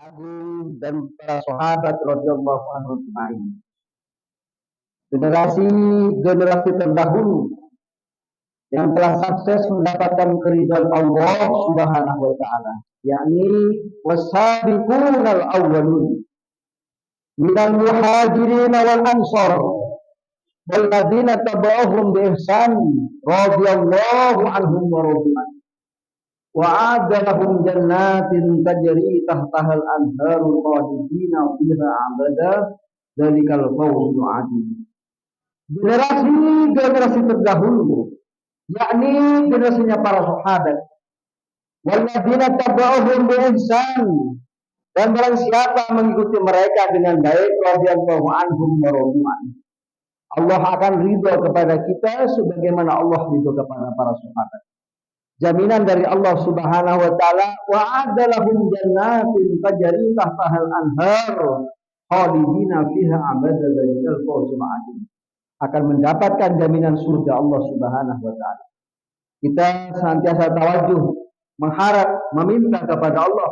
agung dan para sahabat radhiyallahu anhum ajma'in. Generasi terdahulu yang telah sukses mendapatkan keridhaan Allah Subhanahu wa taala, yakni wasabiqunal awwalun minal muhajirin wal ansar wal ladzina tabauhum bi ihsan radhiyallahu anhum wa radu an wa adalahum jannatin tajri tahtaha al-anharu khalidina fiha abada dzalikal fawzul adzim. Generasi terdahulu, yakni generasinya para sahabat, walladzina tabauhum bi ihsan, dan barang siapa mengikuti mereka dengan baik, radhiyallahu anhum wa radu an, Allah akan ridho kepada kita sebagaimana Allah ridho kepada para sahabat. Jaminan dari Allah Subhanahu wa taala, wa adalahum jannatin tajri tahtaha al-anhar khalidina fiha abada dzalikal fawzul adzim, akan mendapatkan jaminan surga Allah Subhanahu wa taala. Kita senantiasa tawajuh, mengharap, meminta kepada Allah.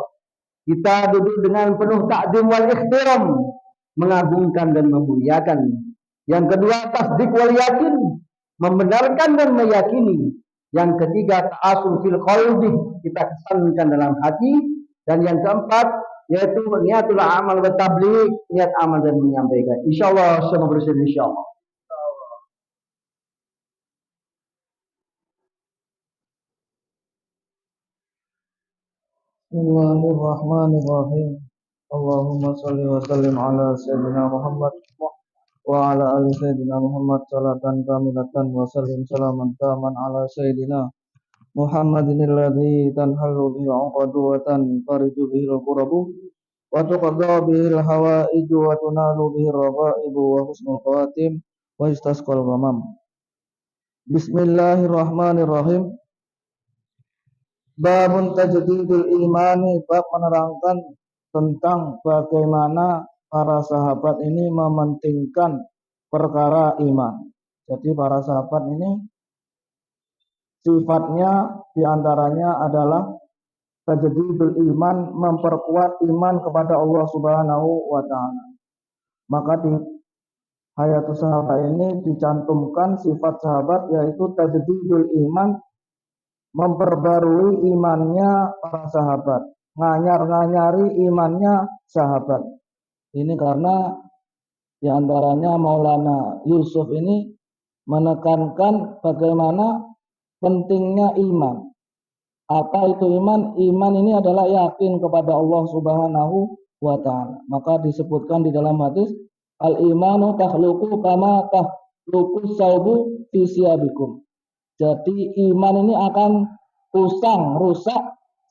Kita duduk dengan penuh takdim wal ihtiram, mengagungkan dan memuliakan. Yang kedua, tasdik wal yakin, membenarkan dan meyakini. Yang ketiga, ta'asul fil qalbi, kita kesankan dalam hati. Dan yang keempat, yaitu niatul amal wa tabligh, niat amal dan menyampaikan. Insyaallah semua bersih insyaallah. Bismillahirrahmanirrahim. Allahumma shalli wa sallim ala sayyidina Muhammad wa ala ali sayyidina Muhammad salatan kamilatan wa sallim salaman taman ala sayyidina Muhammadin alladhi tanhalu bihi 'uqadu wa tanfaridu bihi al-qurabu wa tuqadda bihi al-hawaiju wa tunalu bihi ar-ragha'ibu wa husnul khawatim wa istasqal ghamam. Bismillahirrahmanirrahim. Babun tajdidul imani, bab menerangkan tentang bagaimana para sahabat ini mementingkan perkara iman. Jadi para sahabat ini sifatnya diantaranya adalah tajdidul iman, memperkuat iman kepada Allah Subhanahu wa taala. Maka di hayatus sahabat ini dicantumkan sifat sahabat, yaitu tajdidul iman, memperbarui imannya para sahabat, nganyar-nganyari imannya sahabat. Ini karena diantaranya Maulana Yusuf ini menekankan bagaimana pentingnya iman. Apa itu iman? Iman ini adalah yakin kepada Allah Subhanahu wa ta'ala. Maka disebutkan di dalam hadis, al-imanu takhluqu kama takhluqu saubu fi siyabikum. Jadi iman ini akan usang, rusak,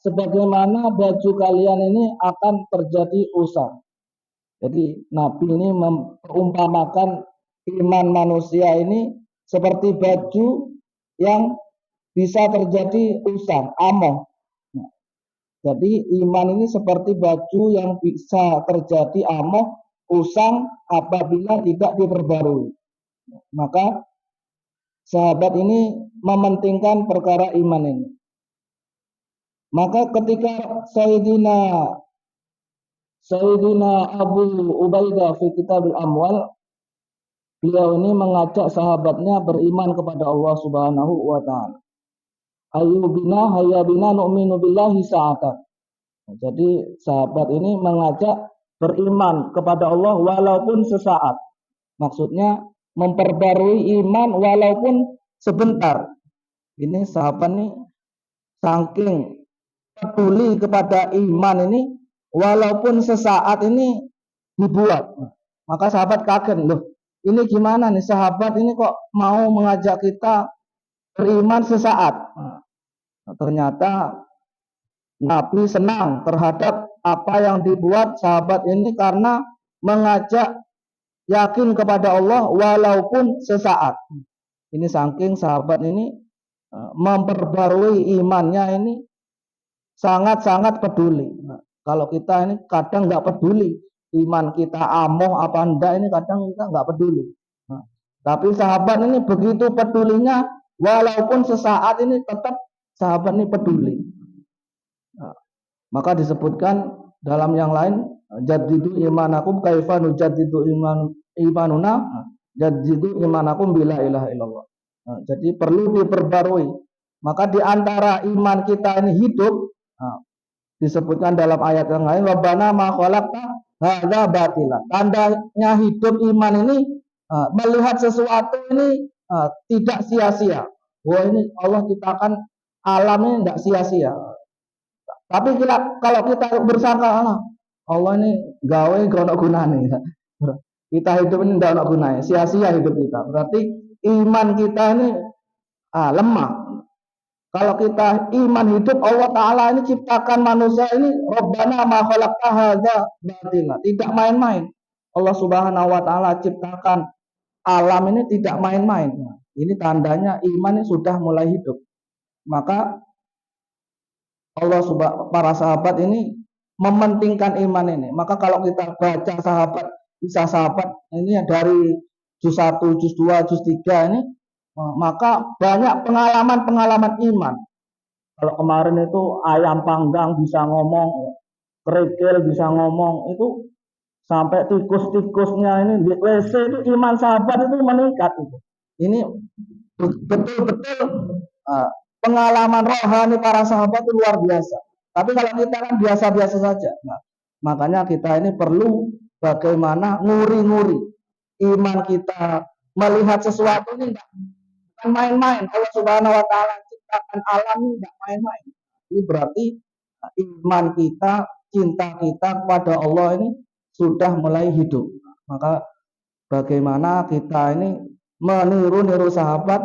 sebagaimana baju kalian ini akan terjadi usang. Jadi Nabi ini memperumpamakan iman manusia ini seperti baju yang bisa terjadi usang, amoh. Jadi iman ini seperti baju yang bisa terjadi amoh, usang apabila tidak diperbarui. Maka sahabat ini mementingkan perkara iman ini. Maka ketika Sayyidina Abu Ubaidah fi Kitabil Amwal, beliau ini mengajak sahabatnya beriman kepada Allah Subhanahu wa taala. Ayyubina hayyabina nu'minu billahi sa'atan. Jadi sahabat ini mengajak beriman kepada Allah walaupun sesaat. Maksudnya memperbarui iman walaupun sebentar. Ini sahabat ini saking peduli kepada iman ini, walaupun sesaat ini dibuat. Maka sahabat kaget, loh ini gimana nih, sahabat ini kok mau mengajak kita beriman sesaat. Nah, ternyata Nabi senang terhadap apa yang dibuat sahabat ini karena mengajak yakin kepada Allah walaupun sesaat. Ini saking sahabat ini memperbarui imannya ini sangat-sangat peduli. Nah, kalau kita ini kadang nggak peduli, iman kita amoh apa enggak, ini kadang kita nggak peduli. Nah, tapi sahabat ini begitu pedulinya, walaupun sesaat ini tetap sahabat ini peduli. Nah, maka disebutkan dalam yang lain jadidu imanakum kaifa nujaddidu imanuna jadidu imanakum bila ilaha illallah. Jadi perlu diperbarui. Maka di antara iman kita ini hidup, disebutkan dalam ayat yang lain, Rabbana ma khalaqta hadza batila. Tandanya hidup iman ini melihat sesuatu ini tidak sia-sia. Wah, ini Allah ciptakan alam ini tidak sia-sia. Tapi kalau kita bersangka Allah ini gawe gak ono gunane. Kita hidup ini tidak ono gunanya, sia-sia hidup kita. Berarti iman kita ini lemah. Kalau kita iman hidup, Allah Ta'ala ini ciptakan manusia ini Rabbana ma khalaqta hadza batila. Tidak main-main. Allah Subhanahu wa Ta'ala ciptakan alam ini tidak main-main. Ini tandanya iman ini sudah mulai hidup. Maka Allah para sahabat ini mementingkan iman ini. Maka kalau kita baca kisah sahabat ini dari juz 1, juz 2, juz 3 ini, maka banyak pengalaman-pengalaman iman. Kalau kemarin itu ayam panggang bisa ngomong, kerikil bisa ngomong, itu sampai tikus-tikusnya ini di WC itu iman sahabat itu meningkat itu. Ini betul-betul pengalaman rohani para sahabat itu luar biasa. Tapi kalau kita kan biasa-biasa saja. Nah, makanya kita ini perlu bagaimana nguri-nguri iman kita, melihat sesuatu ini bukan main-main. Allah Subhanahu wa Ta'ala ciptakan alam ini tidak main-main. Ini berarti iman kita, cinta kita kepada Allah ini sudah mulai hidup. Maka bagaimana kita ini meniru-niru sahabat,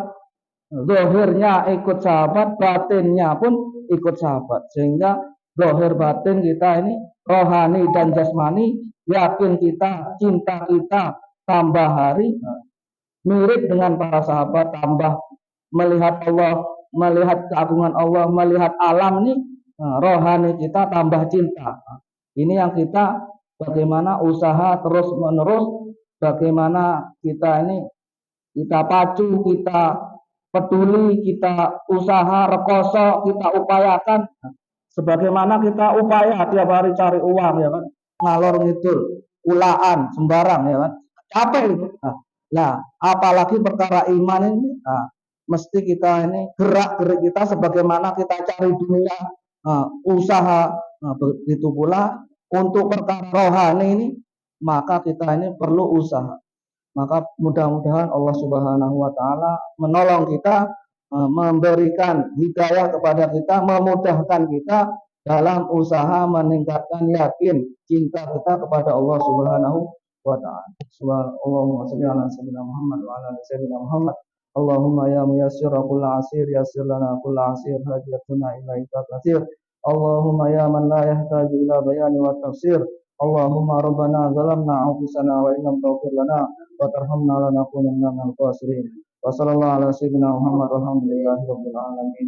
zahirnya ikut sahabat, batinnya pun ikut sahabat, sehingga zahir batin kita ini rohani dan jasmani, yakin kita, cinta kita tambah hari mirip dengan para sahabat, tambah melihat Allah, melihat keagungan Allah, melihat alam ini, rohani kita tambah cinta. Ini yang kita bagaimana usaha terus menerus, bagaimana kita ini kita pacu, kita peduli, kita usaha rekoso, kita upayakan. Sebagaimana kita upaya tiap hari cari uang, ya kan, ngalor ngidul, ulaan sembarang, ya kan, capek itu. Nah, apalagi perkara iman ini, mesti kita ini gerak-gerik kita sebagaimana kita cari dunia, usaha, begitu pula untuk perkara rohani ini, maka kita ini perlu usaha. Maka mudah-mudahan Allah Subhanahu wa Ta'ala menolong kita, memberikan hidayah kepada kita, memudahkan kita dalam usaha meningkatkan yakin cinta kita kepada Allah Subhanahu wa Ta'ala. Allahumma shalli ala sayyidina Muhammad wa ala sayyidina Muhammad. Allahumma ya muyassir kulli asir yassir lana kulli asir hajatuna ilaika katsir. Allahumma ya man la yahtaju ila bayani wa tafsir. Allahumma rabbana zalamna anfusana wa illam taghfir lana wa tarhamna lanakunanna minal khasirin. Wa sallallahu ala sayyidina Muhammad walhamdulillahi rabbil alamin.